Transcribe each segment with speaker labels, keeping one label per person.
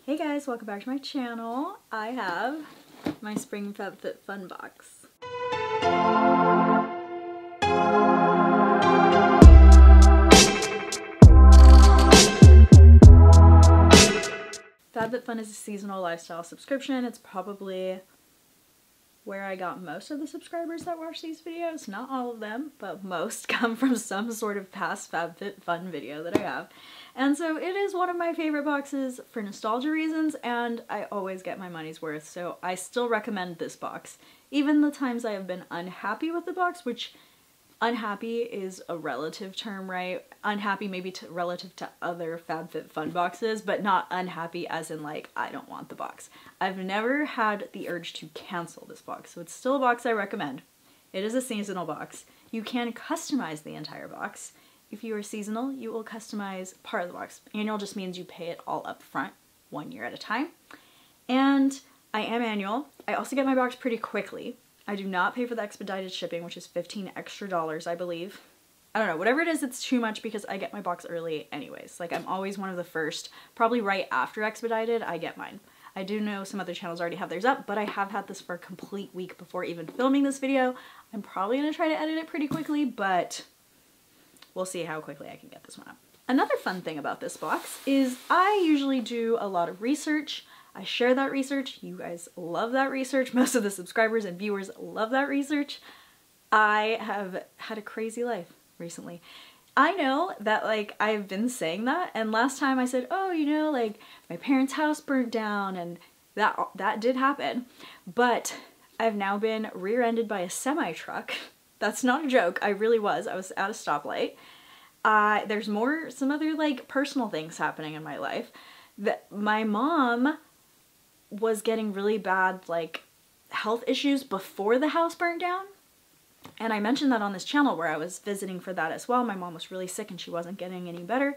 Speaker 1: Hey guys, welcome back to my channel. I have my spring FabFitFun box. FabFitFun is a seasonal lifestyle subscription. It's probably where I got most of the subscribers that watch these videos. Not all of them, but most come from some sort of past FabFitFun video that I have. And so it is one of my favorite boxes for nostalgia reasons, and I always get my money's worth, so I still recommend this box. Even the times I have been unhappy with the box, which unhappy is a relative term, right? Unhappy maybe relative to other FabFitFun boxes, but not unhappy as in like, I don't want the box. I've never had the urge to cancel this box, so it's still a box I recommend. It is a seasonal box. You can customize the entire box. If you are seasonal, you will customize part of the box. Annual just means you pay it all up front, 1 year at a time. And I am annual. I also get my box pretty quickly. I do not pay for the expedited shipping, which is $15 extra, I believe. I don't know, whatever it is, it's too much because I get my box early anyways. Like, I'm always one of the first, probably right after expedited, I get mine. I do know some other channels already have theirs up, but I have had this for a complete week before even filming this video. I'm probably gonna try to edit it pretty quickly, but we'll see how quickly I can get this one up. Another fun thing about this box is I usually do a lot of research. I share that research. You guys love that research. Most of the subscribers and viewers love that research. I have had a crazy life recently. I know that, like, I've been saying that, and last time I said, oh, you know, like, my parents' house burnt down, and that did happen, but I've now been rear-ended by a semi-truck. That's not a joke. I really was. I was at a stoplight. There's some other, like, personal things happening in my life. My mom was getting really bad, like, health issues before the house burnt down. And I mentioned that on this channel where I was visiting for that as well. My mom was really sick and she wasn't getting any better.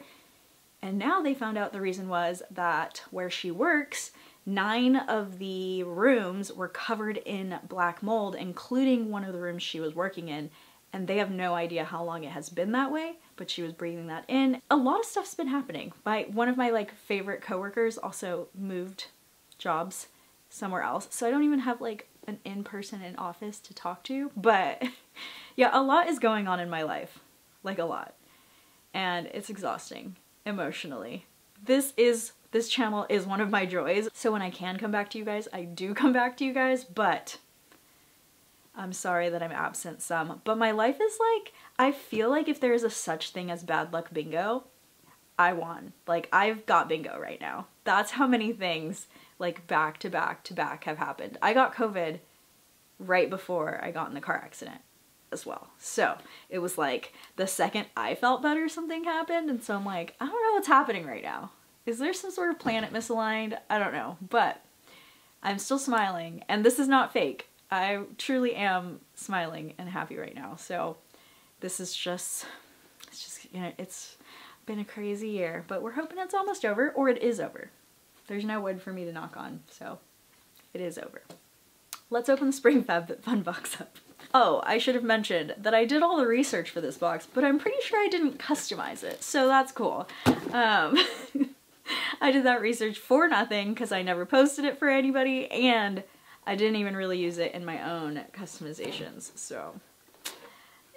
Speaker 1: And now they found out the reason was that where she works, 9 of the rooms were covered in black mold, including one of the rooms she was working in. And they have no idea how long it has been that way, but she was breathing that in. A lot of stuff's been happening. One of my, like, favorite coworkers also moved jobs somewhere else, so I don't even have, like, an in-person in office to talk to, but yeah, a lot is going on in my life, like a lot, and it's exhausting emotionally. This channel is one of my joys, so when I can come back to you guys, I do come back to you guys, but I'm sorry that I'm absent some. But my life is like, I feel like if there is a such thing as bad luck bingo, I won. Like, I've got bingo right now. That's how many things, like, back to back to back have happened. I got COVID right before I got in the car accident as well. So it was like the second I felt better, something happened. And so I'm like, I don't know what's happening right now. Is there some sort of planet misaligned? I don't know, but I'm still smiling, and this is not fake. I truly am smiling and happy right now. So this is just, you know, it's been a crazy year, but we're hoping it's almost over, or it is over. There's no wood for me to knock on, so it is over. Let's open the spring FabFitFun box up. Oh, I should have mentioned that I did all the research for this box, but I'm pretty sure I didn't customize it, so that's cool. I did that research for nothing because I never posted it for anybody, and I didn't even really use it in my own customizations, so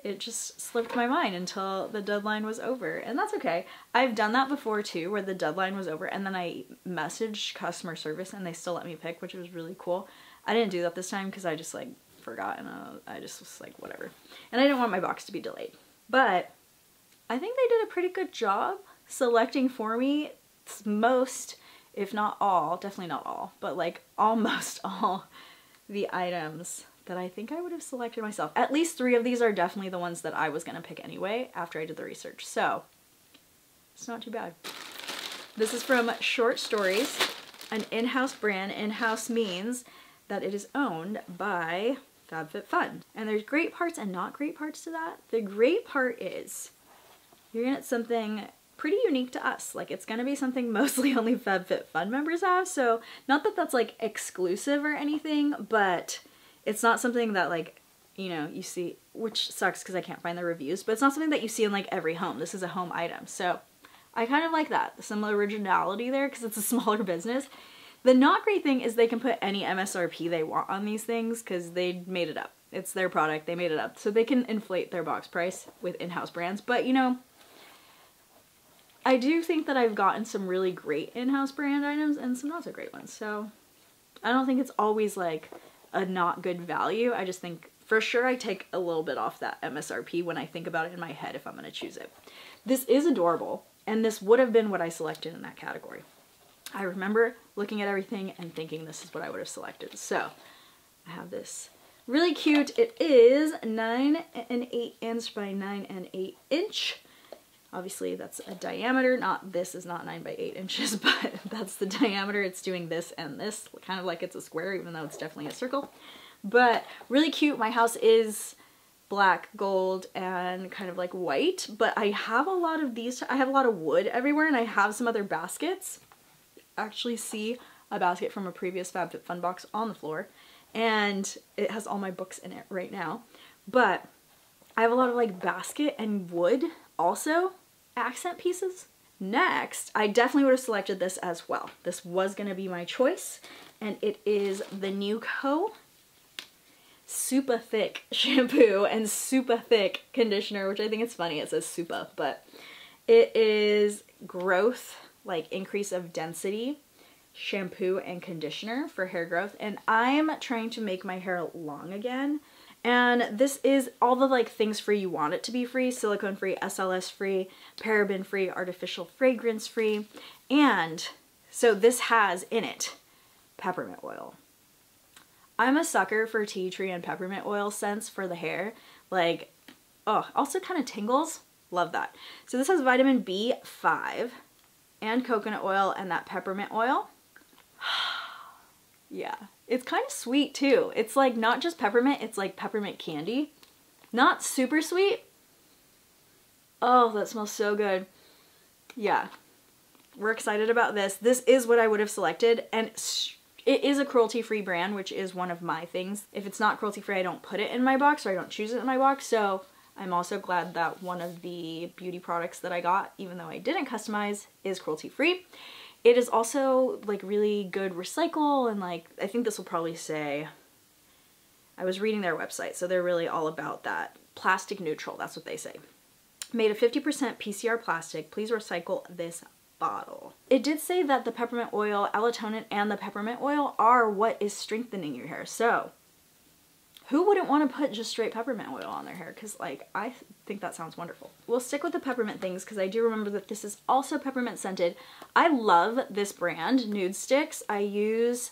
Speaker 1: it just slipped my mind until the deadline was over, and that's okay. I've done that before too, where the deadline was over and then I messaged customer service and they still let me pick, which was really cool. I didn't do that this time because I just, like, forgot, and I just was like, whatever. And I didn't want my box to be delayed. But I think they did a pretty good job selecting for me most, if not all, definitely not all, but, like, almost all the items that I think I would have selected myself. At least 3 of these are definitely the ones that I was gonna pick anyway after I did the research, so it's not too bad. This is from Short Stories, an in-house brand. In-house means that it is owned by FabFitFun. And there's great parts and not great parts to that. The great part is you're gonna get something pretty unique to us. Like, it's gonna be something mostly only FabFitFun members have, so not that that's, like, exclusive or anything, but it's not something that, like, you know, you see, which sucks because I can't find the reviews, but it's not something that you see in, like, every home. This is a home item, so I kind of like that, some originality there because it's a smaller business. The not great thing is they can put any MSRP they want on these things because they made it up. It's their product, they made it up. So they can inflate their box price with in-house brands. But you know, I do think that I've gotten some really great in-house brand items and some not so great ones. So I don't think it's always like a not good value. I just think for sure I take a little bit off that MSRP when I think about it in my head if I'm going to choose it. This is adorable, and this would have been what I selected in that category. I remember looking at everything and thinking this is what I would have selected. So I have this really cute. It is 9 1/8 inch by 9 1/8 inch. Obviously that's a diameter, this is not 9 by 8 inches, but that's the diameter. It's doing this and this, kind of like it's a square, even though it's definitely a circle. But really cute. My house is black, gold, and kind of like white, but I have a lot of these. I have a lot of wood everywhere, and I have some other baskets. Actually see a basket from a previous FabFitFun box on the floor, and it has all my books in it right now. But I have a lot of like basket and wood also accent pieces. Next, I definitely would have selected this as well. This was going to be my choice, and it is the NewCo Super Thick shampoo and Super Thick conditioner, which I think it's funny it says super, but it is growth, like increase of density shampoo and conditioner for hair growth. And I'm trying to make my hair long again, and this is all the like things free you want it to be free: silicone free, SLS free, paraben free, artificial fragrance free. And so this has in it peppermint oil. I'm a sucker for tea tree and peppermint oil scents for the hair. Like, oh, also kind of tingles. Love that. So this has vitamin B5 and coconut oil and that peppermint oil. Yeah, it's kind of sweet too. It's like not just peppermint, it's like peppermint candy. Not super sweet. Oh, that smells so good. Yeah, we're excited about this. This is what I would have selected, and it is a cruelty-free brand, which is one of my things. If it's not cruelty-free, I don't put it in my box, or I don't choose it in my box. So I'm also glad that one of the beauty products that I got, even though I didn't customize, is cruelty-free. It is also like really good recycle, and like I think this will probably say, I was reading their website, so they're really all about that. Plastic neutral, that's what they say. Made of 50% PCR plastic. Please recycle this bottle. It did say that the peppermint oil, allotonin, and the peppermint oil are what is strengthening your hair. So who wouldn't want to put just straight peppermint oil on their hair? Because like, I think that sounds wonderful. We'll stick with the peppermint things because I do remember that this is also peppermint scented. I love this brand, Nude Sticks. I use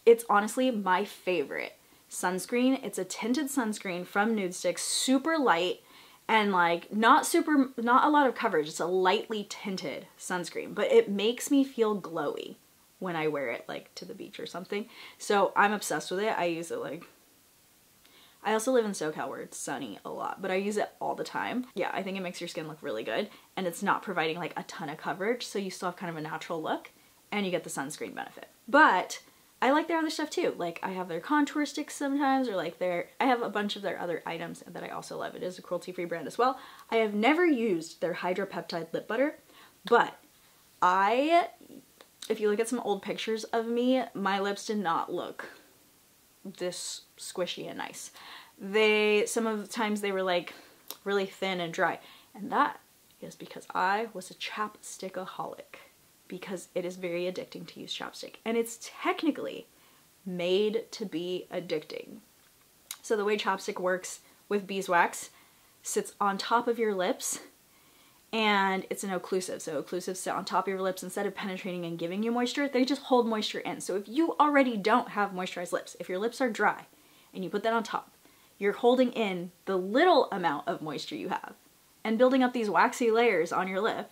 Speaker 1: it's honestly my favorite sunscreen. It's a tinted sunscreen from Nude Sticks, super light, and like not a lot of coverage. It's a lightly tinted sunscreen, but it makes me feel glowy when I wear it like to the beach or something. So I'm obsessed with it. I use it like, I also live in SoCal where it's sunny a lot, but I use it all the time. Yeah, I think it makes your skin look really good, and it's not providing like a ton of coverage, so you still have kind of a natural look and you get the sunscreen benefit. But I like their other stuff too. Like I have their contour sticks sometimes, or like I have a bunch of their other items that I also love. It is a cruelty-free brand as well. I have never used their hydropeptide lip butter, but if you look at some old pictures of me, my lips did not look this squishy and nice. Some of the times they were like really thin and dry, and that is because I was a chapstickaholic, because it is very addicting to use chapstick, and it's technically made to be addicting. So the way chapstick works with beeswax, sits on top of your lips, and it's an occlusive. So occlusives sit on top of your lips. Instead of penetrating and giving you moisture, they just hold moisture in. So if you already don't have moisturized lips, if your lips are dry and you put that on top, you're holding in the little amount of moisture you have and building up these waxy layers on your lip.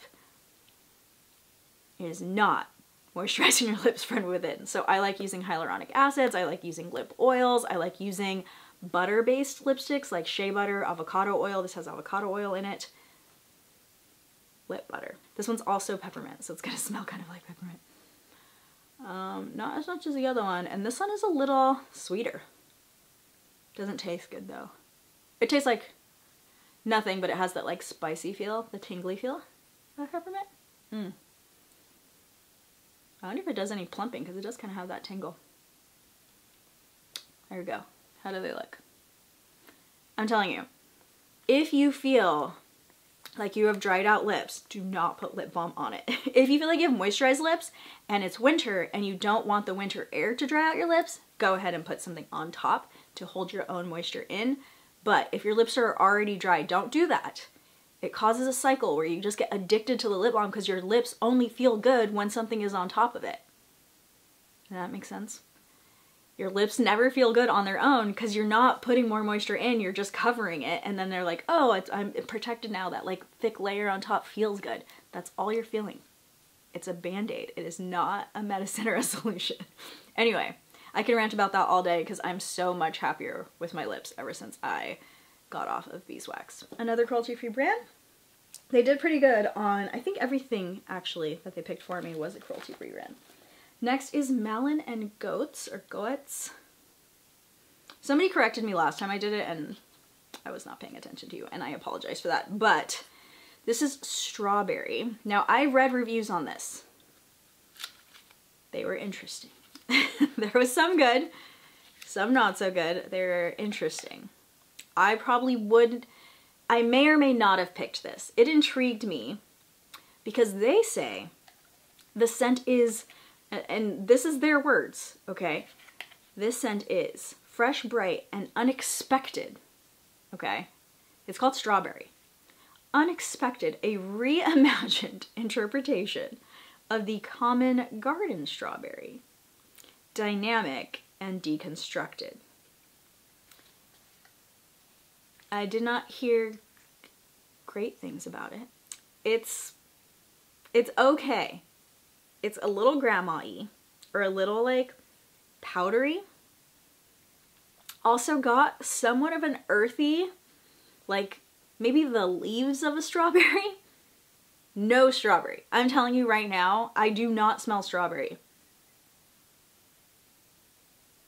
Speaker 1: It is not moisturizing your lips from within. So I like using hyaluronic acids, I like using lip oils, I like using butter-based lipsticks like shea butter, avocado oil. This has avocado oil in it. Lip butter. This one's also peppermint, so it's gonna smell kind of like peppermint. Not as much as the other one, and this one is a little sweeter. Doesn't taste good though. It tastes like nothing, but it has that like spicy feel, the tingly feel of peppermint. I wonder if it does any plumping, because it does kind of have that tingle. There we go. How do they look? I'm telling you, if you feel like you have dried out lips, do not put lip balm on it. If you feel like you have moisturized lips and it's winter and you don't want the winter air to dry out your lips, go ahead and put something on top to hold your own moisture in. But if your lips are already dry, don't do that. It causes a cycle where you just get addicted to the lip balm because your lips only feel good when something is on top of it. Does that make sense? Your lips never feel good on their own because you're not putting more moisture in, you're just covering it, and then they're like, oh, I'm protected now, that like thick layer on top feels good. That's all you're feeling. It's a band-aid. It is not a medicine or a solution. Anyway, I can rant about that all day because I'm so much happier with my lips ever since I got off of beeswax. Another cruelty-free brand. They did pretty good on, I think everything actually that they picked for me was a cruelty-free brand. Next is Malin and Goetz, or Goetz. Somebody corrected me last time I did it and I was not paying attention to you, and I apologize for that. But this is strawberry. Now, I read reviews on this. They were interesting. There was some good, some not so good. They're interesting. I may or may not have picked this. It intrigued me because they say the scent is, and this is their words, okay? This scent is fresh, bright, and unexpected, okay? It's called strawberry. Unexpected, a reimagined interpretation of the common garden strawberry. Dynamic and deconstructed. I did not hear great things about it. It's okay. It's a little grandma-y, or a little like powdery. Also got somewhat of an earthy, like maybe the leaves of a strawberry. No strawberry. I'm telling you right now, I do not smell strawberry.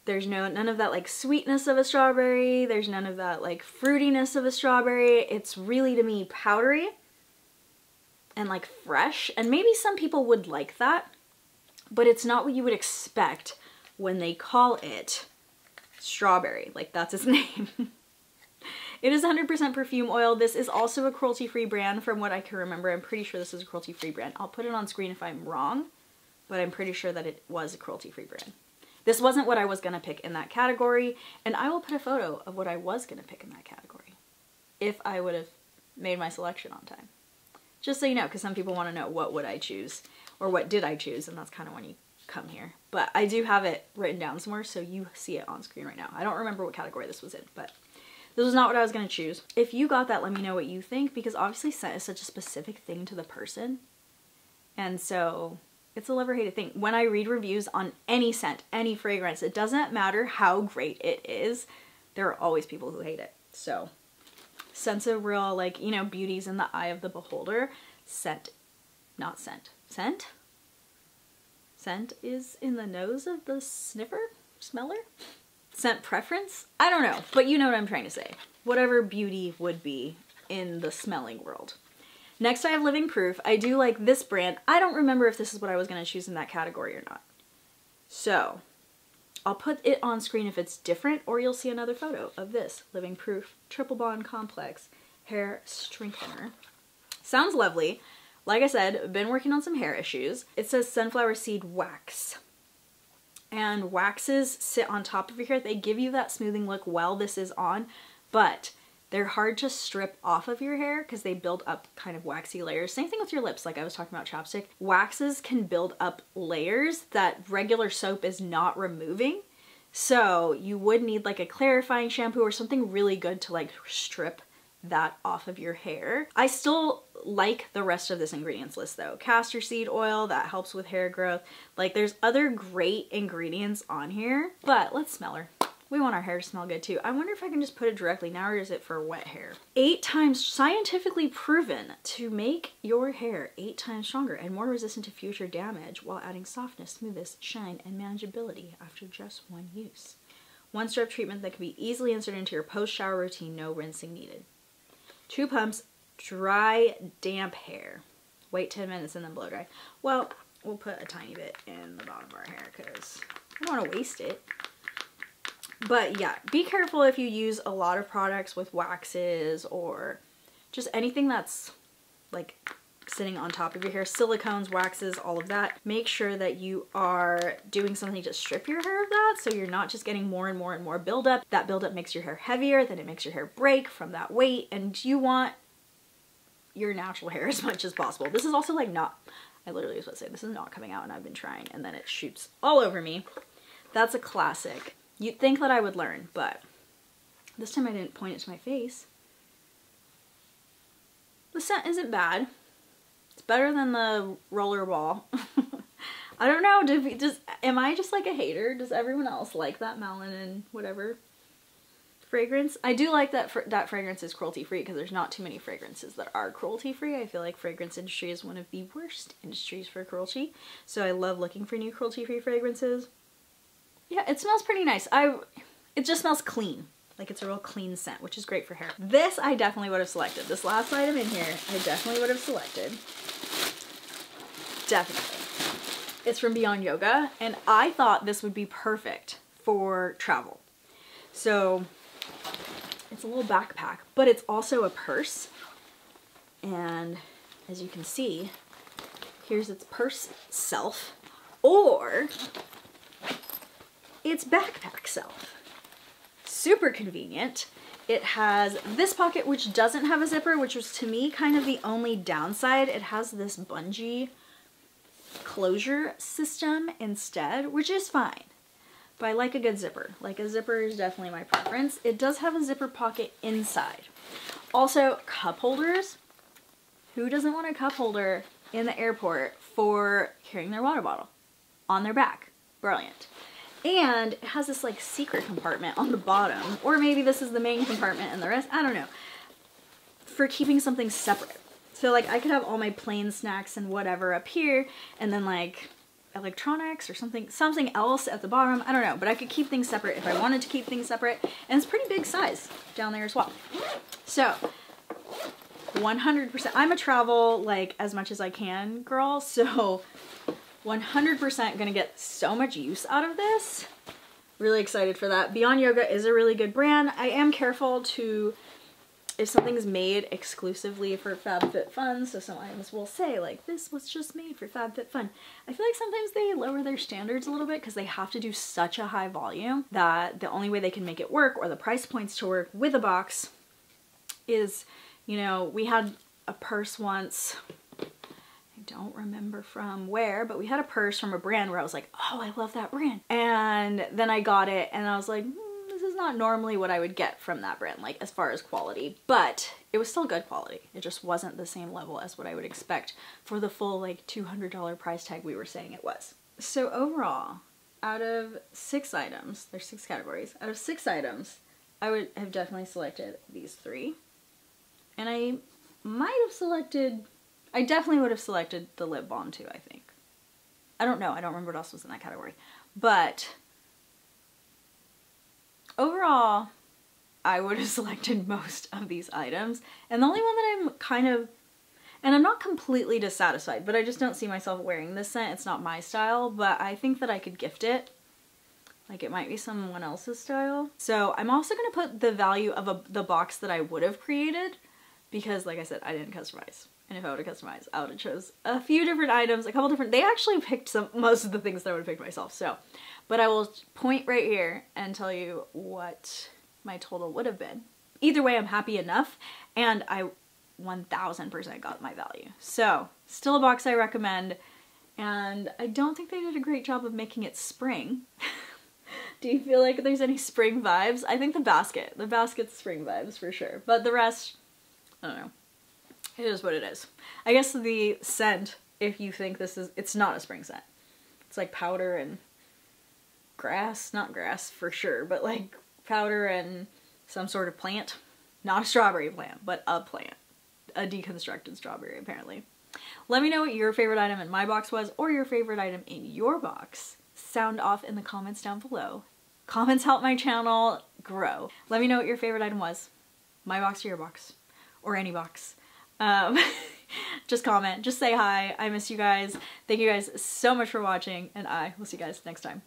Speaker 1: There's none of that like sweetness of a strawberry. There's none of that like fruitiness of a strawberry. It's really, to me, powdery and like fresh. And maybe some people would like that, but it's not what you would expect when they call it strawberry. Like, that's its name. It is 100% perfume oil. This is also a cruelty-free brand from what I can remember. I'm pretty sure this is a cruelty-free brand. I'll put it on screen if I'm wrong, but I'm pretty sure that it was a cruelty-free brand. This wasn't what I was gonna pick in that category, and I will put a photo of what I was gonna pick in that category if I would have made my selection on time. Just so you know, because some people want to know what would I choose, or what did I choose, and that's kind of when you come here. But I do have it written down somewhere, so you see it on screen right now. I don't remember what category this was in, but this was not what I was gonna choose. If you got that, let me know what you think, because obviously scent is such a specific thing to the person, and so it's a love or hate thing. When I read reviews on any scent, any fragrance, it doesn't matter how great it is, there are always people who hate it. So scent's a real, like, you know, beauty's in the eye of the beholder. Scent, not scent. Scent? Scent is in the nose of the sniffer? Smeller? Scent preference? I don't know, but you know what I'm trying to say. Whatever beauty would be in the smelling world. Next I have Living Proof. I do like this brand. I don't remember if this is what I was going to choose in that category or not. So I'll put it on screen if it's different, or you'll see another photo of this Living Proof Triple Bond Complex Hair Strengthener. Sounds lovely. Like I said, I've been working on some hair issues. It says sunflower seed wax. And waxes sit on top of your hair. They give you that smoothing look while this is on, but they're hard to strip off of your hair because they build up kind of waxy layers. Same thing with your lips, like I was talking about chapstick. Waxes can build up layers that regular soap is not removing. So you would need like a clarifying shampoo or something really good to like strip that off of your hair. I still like the rest of this ingredients list though. Castor seed oil, that helps with hair growth. Like, there's other great ingredients on here, but let's smell her. We want our hair to smell good too. I wonder if I can just put it directly now, or is it for wet hair? 8 times scientifically proven to make your hair 8 times stronger and more resistant to future damage while adding softness, smoothness, shine, and manageability after just one use. One strip treatment that can be easily inserted into your post-shower routine, no rinsing needed. 2 pumps, dry, damp hair. wait 10 minutes and then blow dry. Well, we'll put a tiny bit in the bottom of our hair because I don't want to waste it. But yeah, be careful if you use a lot of products with waxes or just anything that's like sitting on top of your hair, silicones, waxes, all of that. Make sure that you are doing something to strip your hair of that so you're not just getting more and more and more buildup. That buildup makes your hair heavier, then it makes your hair break from that weight, and you want your natural hair as much as possible. This is also like not, I literally was about to say, this is not coming out and I've been trying and then it shoots all over me. That's a classic. You'd think that I would learn, but this time I didn't point it to my face. The scent isn't bad. It's better than the roller ball. I don't know, am I just like a hater? Does everyone else like that melanin whatever fragrance? I do like that that fragrance is cruelty free because there's not too many fragrances that are cruelty free. I feel like fragrance industry is one of the worst industries for cruelty. So I love looking for new cruelty free fragrances. Yeah, it smells pretty nice. It just smells clean. Like it's a real clean scent, which is great for hair. This I definitely would have selected. This last item in here, I definitely would have selected. Definitely. It's from Beyond Yoga, and I thought this would be perfect for travel. So it's a little backpack, but it's also a purse. And as you can see, here's its purse self, or its backpack self. Super convenient. It has this pocket which doesn't have a zipper, which was to me kind of the only downside. It has this bungee closure system instead, which is fine. But I like a good zipper. Like a zipper is definitely my preference. It does have a zipper pocket inside. Also, cup holders. Who doesn't want a cup holder in the airport for carrying their water bottle on their back? Brilliant. And it has this like secret compartment on the bottom, or maybe this is the main compartment and the rest, I don't know, for keeping something separate. So like I could have all my plain snacks and whatever up here, and then like electronics or something else at the bottom, I don't know, but I could keep things separate if I wanted to keep things separate, and it's pretty big size down there as well. So 100%, I'm a travel like as much as I can girl, so 100% gonna get so much use out of this. Really excited for that. Beyond Yoga is a really good brand. I am careful to, if something's made exclusively for FabFitFun, so some items will say like, this was just made for FabFitFun. I feel like sometimes they lower their standards a little bit because they have to do such a high volume that the only way they can make it work, or the price points to work with a box, is, you know, we had a purse once, don't remember from where, but we had a purse from a brand where I was like, oh, I love that brand. And then I got it and I was like, this is not normally what I would get from that brand, like as far as quality, but it was still good quality. It just wasn't the same level as what I would expect for the full like $200 price tag we were saying it was. So overall, out of 6 items, there's 6 categories, out of 6 items, I would have definitely selected these 3. And I might have selected, I definitely would have selected the lip balm too, I think. I don't know, I don't remember what else was in that category. But overall, I would have selected most of these items. And the only one that I'm kind of, and I'm not completely dissatisfied, but I just don't see myself wearing this scent. It's not my style, but I think that I could gift it. Like it might be someone else's style. So I'm also gonna put the value of the box that I would have created, because like I said, I didn't customize. And if I would have customized, I would have chose a few different items, a couple different, they actually picked most of the things that I would have picked myself, so. But I will point right here and tell you what my total would have been. Either way, I'm happy enough, and I 1000% got my value. So, still a box I recommend, and I don't think they did a great job of making it spring. Do you feel like there's any spring vibes? I think the basket's spring vibes for sure, but the rest, I don't know. It is what it is. I guess the scent, if you think this is, it's not a spring scent. It's like powder and grass, not grass for sure, but like powder and some sort of plant. Not a strawberry plant, but a plant. A deconstructed strawberry, apparently. Let me know what your favorite item in my box was, or your favorite item in your box. Sound off in the comments down below. Comments help my channel grow. Let me know what your favorite item was. My box or your box. Or any box. just comment, just say hi. I miss you guys. Thank you guys so much for watching, and I will see you guys next time.